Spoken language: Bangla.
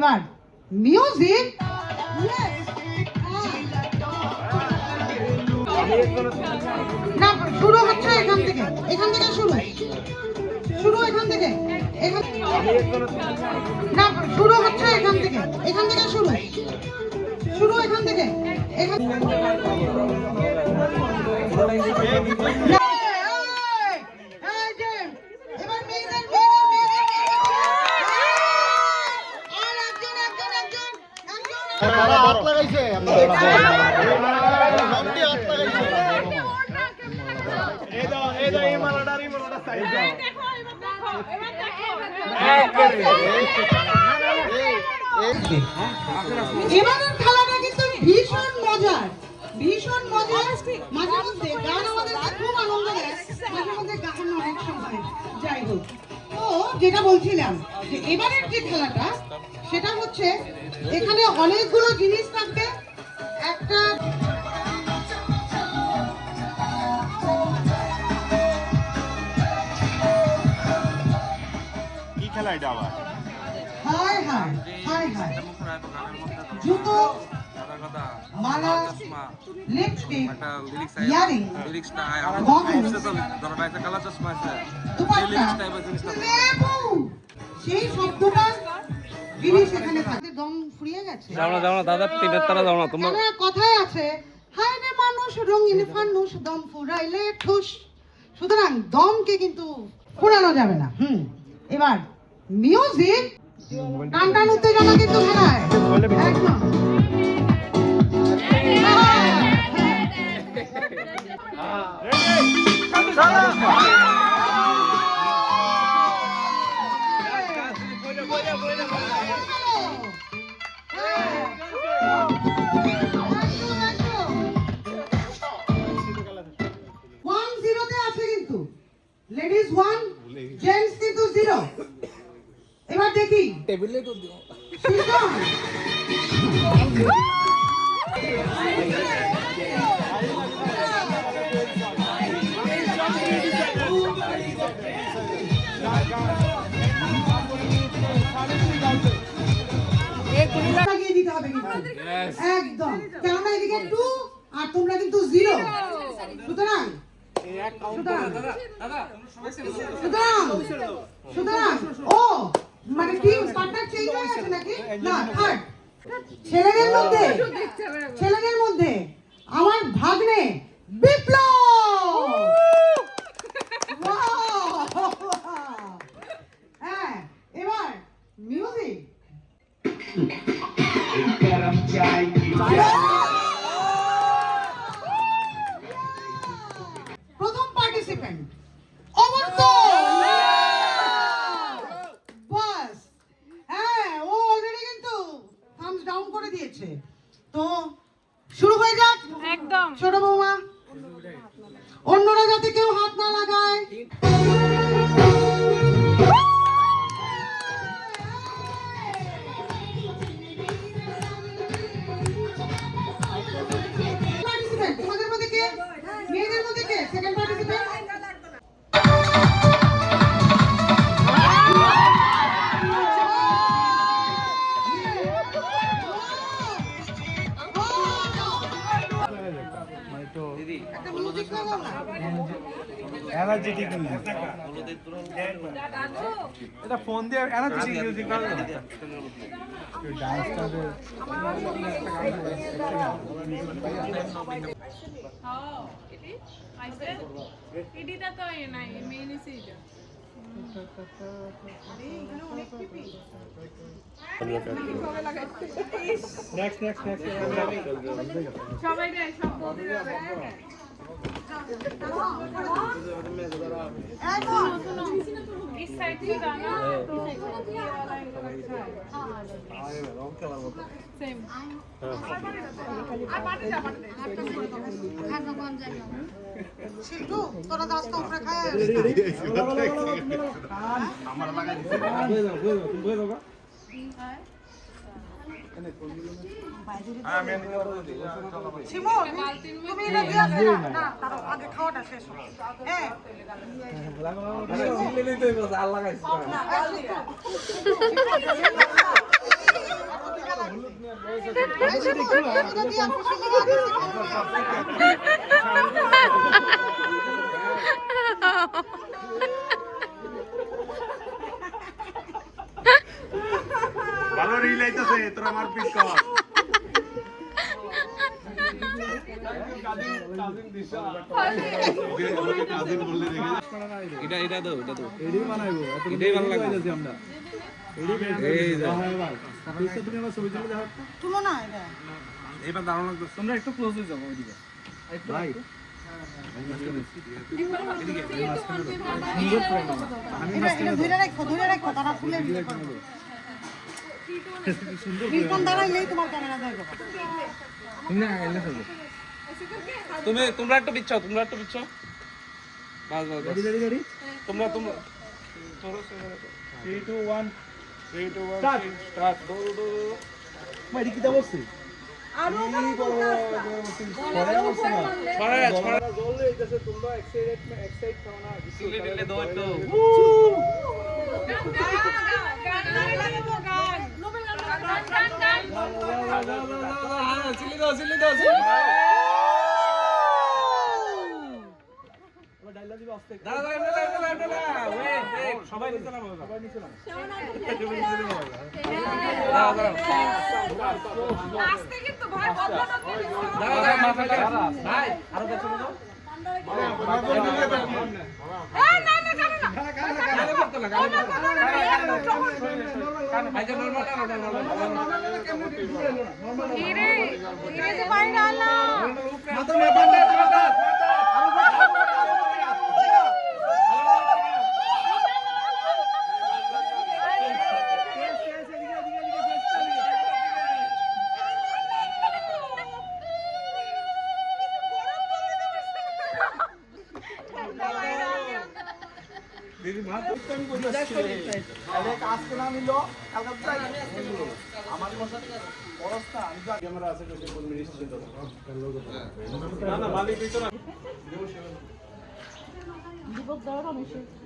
এবার মিউজিক। না, শুরু হচ্ছে এখান থেকে শুরু এখান থেকে না, শুরু হচ্ছে এখান থেকে শুরু এখান থেকে হাত লাগাইছে এবারের খেলাটা কিন্তু ভীষণ মজার মাঝে মধ্যে গান আমাদের খুব আনন্দ দেয়, মাঝে মধ্যে গান অনেক সময় যাই হোক। তো যেটা বলছিলাম যে এবারের যে খেলাটা সেটা হচ্ছে এখানে অনেকগুলো জিনিস থাকবে। একটা কি খেলা এটা আবার? হায় জুতো, মালা, লিপস্টিক, ইয়ারিং, সেই শব্দটা জিনিস এখানে থাকে। দম ফুরিয়ে গেছে। যাও না দাদা, তিনের তারা যাও না তোমরা। কথায় আছে হায় রে মানুষ রঙিন ফানুষ দম ফুরাইলে ঠুস। সুতরাং দমকে কিন্তু ফুরানো যাবে না। এবার মিউজিক। টান উত্তেজনা কিন্তু খেলায় একদম। লেডিস 1, জেন্টস কিন্তু 0। এবার দেখি টেবিলে তো দিও। লাগিয়ে দিতে হবে কিন্তু একদম, কেননা এদিকে 2 আর তোমরা কিন্তু 0। সুতরাং ও মানে টিম পার্টনার চেঞ্জ হয়ে গেছে নাকি? না, থার্ড ছেলেদের মধ্যে আমার ভাগ্নে বিপ্লব। হ্যাঁ, এবার মিউজিক। প্রথম পার্টিসিপেন্ট বাস। হ্যাঁ, ও অলরেডি কিন্তু থামস ডাউন করে দিয়েছে। তো শুরু হয়ে যাক একদম। ছোট বৌমা, অন্যরা যাতে কেউ হাত না লাগায়। তোমাদের মধ্যে কে, মেয়েদের মধ্যে কে সেকেন্ড পার্টিসিপেন্ট? এনার্জেটিক মিউজিক, এটা ফোন দিয়ে এনার্জেটিক মিউজিক গান দাও। ডান্সটা দে। এডিটা তো নাই মেইন সিটা। নেক্সট সবাই রে সব इस साइड से गाना तो ये वाला इनको अच्छा है सेम শিল্টু, তোরা দাস তো উপরে খায়। আমার লাগা দিছে। শিমুল, তুমি এটা দিয়ে আসবে না, তার আগে খাওয়াটা শেষ হোক। হ্যাঁ, দিল্লি তো আল্লাহ গাইছে। ऐसे बोल रहे हो दादी आपको फीलिंग आ ভালো রিল আইতাছে তোরা আমার পিক কর এটা দাও এটাই বানাইবো এটাই ভালো লাগবে আমরা এই যা তুমি আমার ছবি তুলে দাও তুলো না এটা এবার দারুণ লাগবে তোমরা একটু ক্লোজ হয়ে যাও ওইদিকে ভাই এটা ধরে রাখো তারা ফুলে দিতে পারবে রিপন দাঁড়াইলেই তোমার ক্যামেরা দেখো তোমরা একটু বিচ্ছাও বাস রেডি তোমরা 3 2 1 স্টার্ট মাইরি কি দাও বলছি আরো ছড়া জলদি এসে তোমরা এক্সাইট খাও না দিলে দাও একটু চিল্লি দাও ডাইলা দিবা আস্তে দাঁড়া ওয়েট সবাই নিচে নামো আস্তে কিন্তু ভাই বদলানো দাঁড়া মাথা ভাই আরো পেছনে যাও না গানে যে পানি ডালা দিদি মা তো আমি বলছি আরে আজকে না নিলো কালকে যাই আমার কথা অবস্থা আমি তো ক্যামেরা আছে তো কোন মিনিস্ট্রি তো না মালিক তো না